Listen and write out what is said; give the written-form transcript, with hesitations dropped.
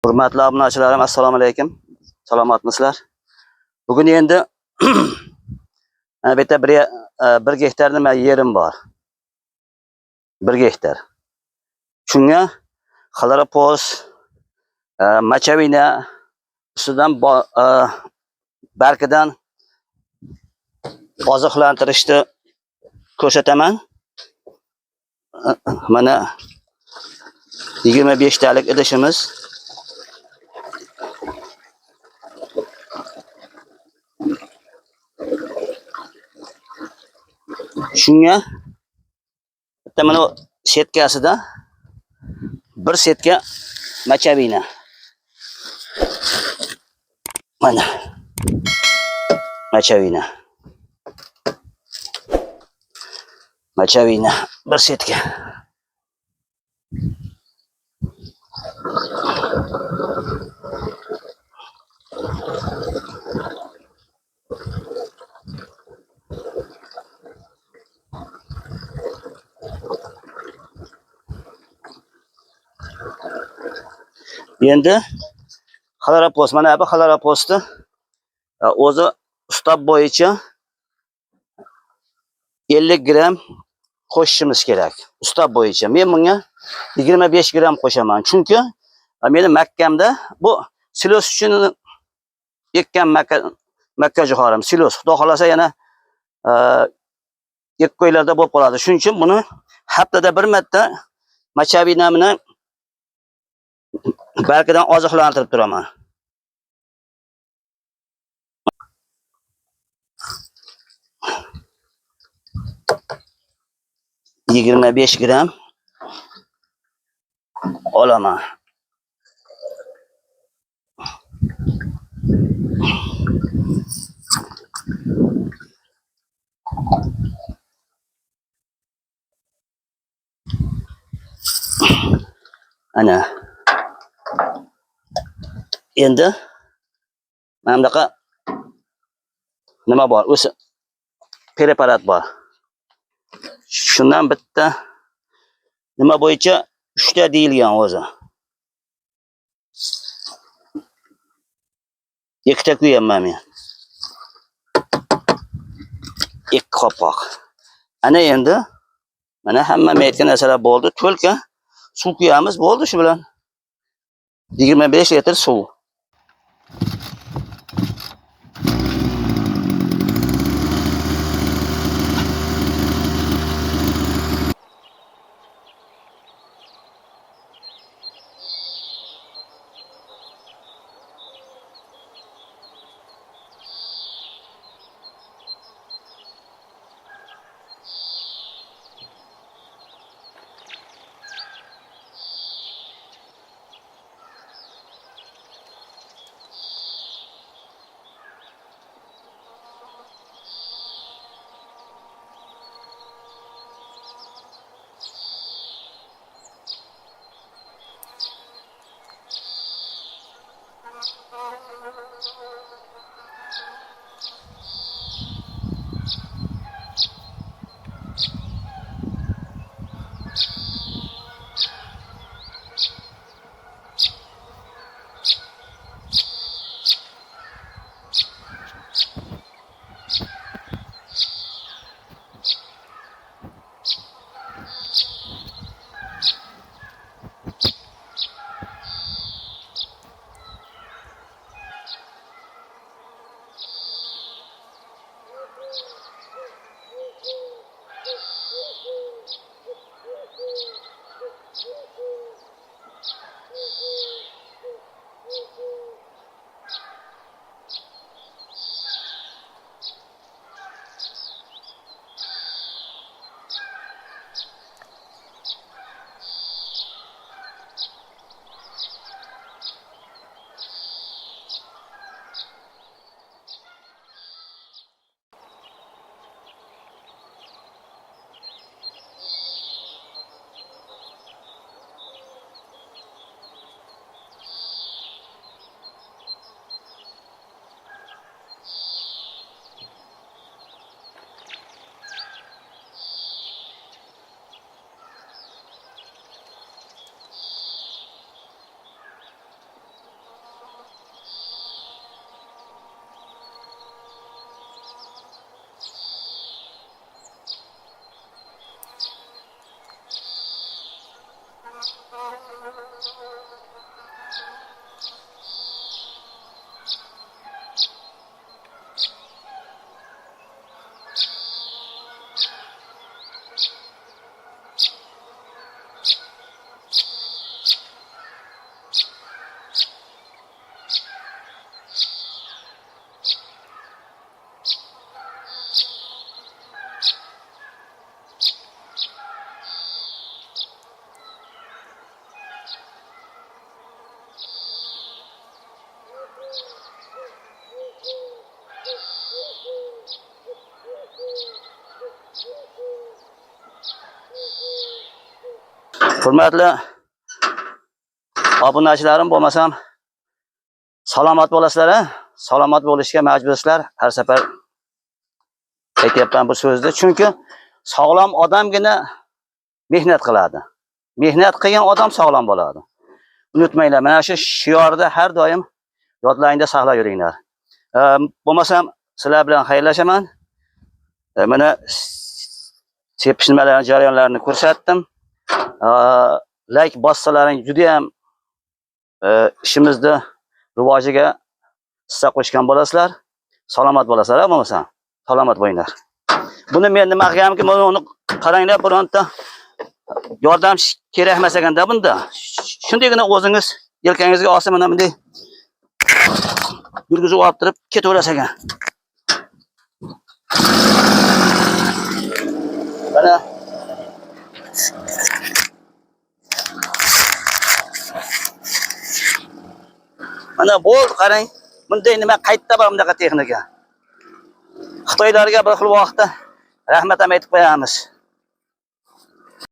Hurmatli obunachilarim, assalomu alaykum. Salomatmisizlar? Bugun endi mana bu yerda 1 gektar nima yerim bor. 1 gektar. Shunga xloropoz, machavina ustidan barkidan oziqlantirishni ko'rsataman. Mana 25 talik idishimiz. Shunga bitta mana setkasida 1 setka machavina. Mana machavina. Machavina 1 setka. Endi xloropoz, mana bu xloropozni o'zi ustob bo'yicha 50 gram qo'shishimiz kerak. Ustob bo'yicha. Men bunga 25 gram qo'shaman. Chunki meni makkamda bu silos uchun ekkan makka jo'xorim, silos. Xudo xolasa yana ekib qo'ylarda bo'lib qoladi. Shuning uchun buni haftada bir marta machavina bilan barkidan oziqlantirib turaman. Yigirma 25 gram olaman. Ana. Endi mana bunaqa nima bor? O'sha preparat bor. Shundan bitta nima bo'yicha 3 ta deyilgan o'zi. 2 ta qo'yaman men. 2 qopoq. Ana endi mana hamma aytgan narsalar bo'ldi. To'lka suv quyamiz, bo'ldi shu bilan. 25 litr suv. Hurmatli obunachilarim, bo'lmasam salomat bo'lasizlar, ha? Salomat bo'lishga majbursizlar. Har safar aytyapman bu so'zni, chunki sog'lom odamgina mehnat qiladi. Mehnat qilgan odam sog'lom bo'ladi. Unutmanglar, mana shu shiorni har doim yodlaringda saqlab yuringlar. Bo'lmasam sizlar bilan xayrlashaman. Mana sepish nimalarning jarayonlarini ko'rsatdim. Like bossalaring juda ham ishimizni rivojiga hissa qo'shgan bo'lasizlar. Salomat bo'lasizlar, bo'lmasam salomat bo'linglar. Buni men nima qilganimki, uni qaranglar, bironta yordam kerak emas ekanda bunda. Shundagina o'zingiz yelkangizga olsa mana bunday yurgizib olib turib ketaverasiz ekan. Mana mana bo'ldi, qarang. Bunday nima qaytda bor bunaqa texnika. Xitoylarga bir xil vaqtda rahmat ham aytib qo'yamiz.